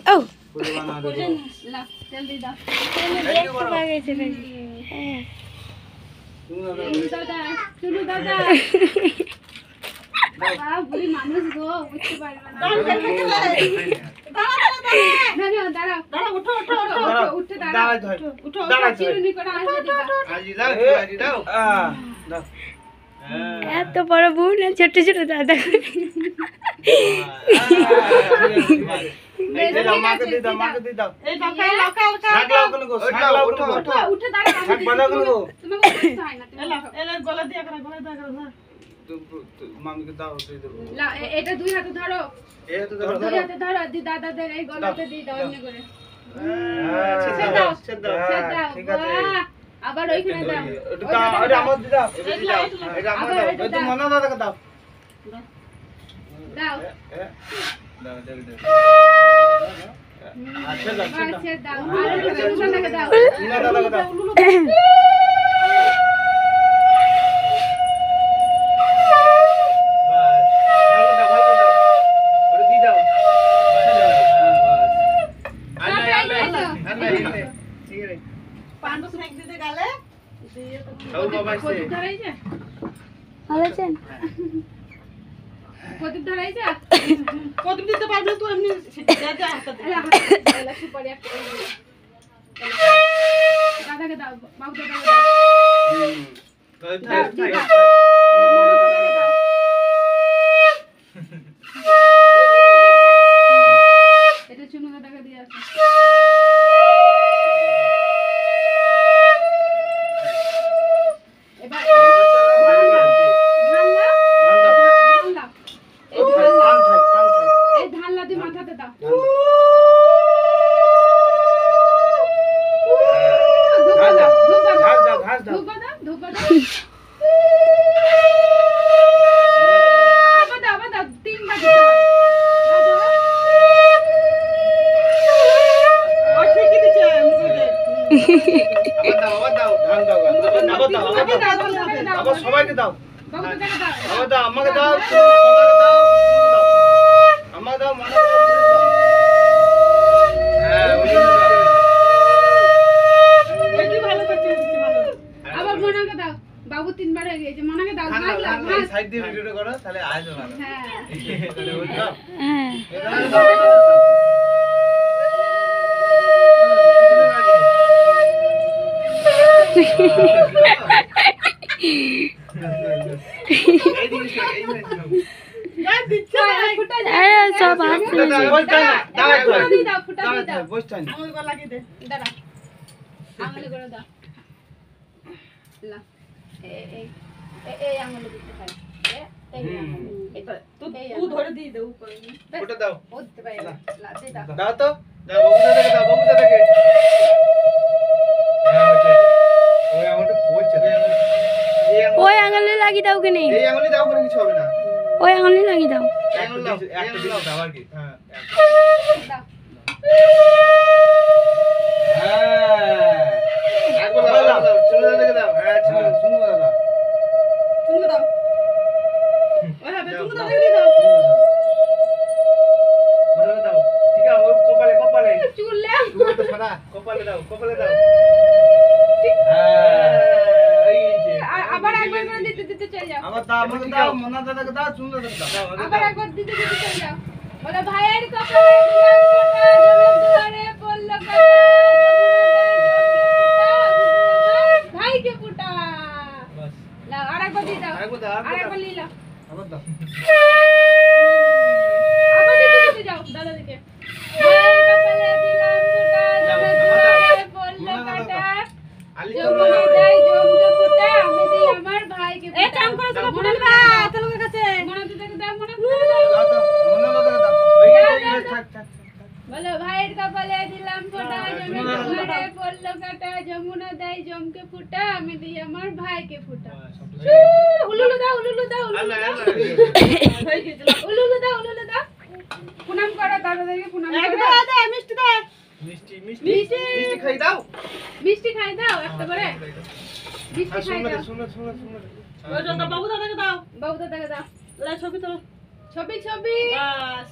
ও ला तेल दे दाओ দেখতে পাগেছে নাকি হ্যাঁ चुनु दादा बाबा बुरी मानुष गो বুঝতে পারবে না দাঁড়াও দাঁড়াও উঠো উঠে দাঁড়াও উঠো চিরুনি করে আসবে দিদা আজি দাও দাও এত বড় বউ না ছোট ছোট দাদা এই দাও মাকে দি দাও এই লকাও লাগলাও কোন গো লাগলাও উঠো উঠে দাঁড়াও থাক বাঁধা কোন গো তোমাকে বুঝতে হয় না এলা গলা দিয়া করে না মামিকে দাও দিয়ে দেব লা এটা দুই হাতে ধরো এই তো ধরো দুই হাতে ধরো দি দাদাদের এই গলাতে দিয়ে দাও এমনি করে ছেদ দাও ঠিক আছে আবার ওইখানে দাও এটা আমার দি দাও এটা আমার দাও তুমি মনা দাদাকে দাও দাও দাও দাও আচ্ছা দাও আর দাদাকে দাও না দাদাকে দাও ভালোছেন প্রদীপ ধরাইছে প্রদীপ দিতে পারবে তো এমনি দাদা হাতে এলা সুপারি একটা দাদাকে দাও বাবু দাদাকে দাও এটা চুনু দাদাকে দিয়ে আছে মাথাতে দাও সবাইকে দাও আমাকে দাও আমাকে দাও আবার মনাকে দাও বাবু তিনবার হয়ে গেছে মনাকে দাও সাইড দিয়ে ভিডিওটা করো তাহলে আজ ভালো হ্যাঁ তাহলে দাও হ্যাঁ সব আসছে আমার গলা লাগিয়ে দে দাঁড়া আঙুলে করে দাও লা এই আঙুলে দিতে হয় তুই ধরে দিয়ে দে উপরে ওটা দাও ও দিতে পারে লা দে দাও দাও তো দাও বাবু দাদাকে হ্যাঁ ওই আমারটা পড়ছে ওই আঙুলে লাগিয়ে দাও কেনে এই আঙুলে দাও করে কিছু হবে না ওই আঙুলে লাগিয়ে দাও একটা দাও একটা দাও আর কি হ্যাঁ দাও একবার দাও চুনো দাদাকে দাও হ্যাঁ চুনো দাদা তুমি দাও ওই হবে তুমি দাও দিয়ে দাও ভালো দাও ঠিক আছে ওই কপালে চুললে তুমি তো সাদা কপালে দাও এই যে আবার একবার করে দিতে চলে যাও আবার দাও আমাকে দাও মনা দাদাকে দাও চুনো দাদাকে দাও আবার একবার দিতে চলে যাও বলে ভাইয়ের কপালে দিলাম ফোঁটা জমে দুয়ারে পড়লো কাটা ভাইকে ফোঁটা বাস লাও আরেকবার দিয়ে দাও আরেকবার দাও আরেকবার নিয়ে নাও আবার দাও আবার দিতে যাও দাদা দিকে ভাইয়ের কপালে দিলাম ফোঁটা জমে দুয়ারে পড়লো কাটা যমুনা দেয় জমকে ফোঁটা আমি দিই আমার ভাইকে এই কাম করে তো মনে না এত লোকের কাছে মনে দিতে দাও মনে দাও তো মনা দাদাকে দাও ওই থাক বলো ভাইয়ের কপালে দিলাম ফোঁটা জমে দুয়ারে পড়লো কাটা যমুনা দেয় জমকে ফোঁটা আমি দিই আমার ভাইকে ফোঁটা উলুলু দাও আল্লাহ হয়ে গেছিল উলুলু দাও পুনাম করো দাদাদেরকে পুনাম একদম করো দে মিষ্টি দে মিষ্টি খাই দাও মিষ্টি খাই দাও একটা করে মিষ্টি খাই দাও শুনো ওই দাদা বাবু দাদাকে দাও বাবু দাদাকে দাও লে ছবি তো ছবি বাস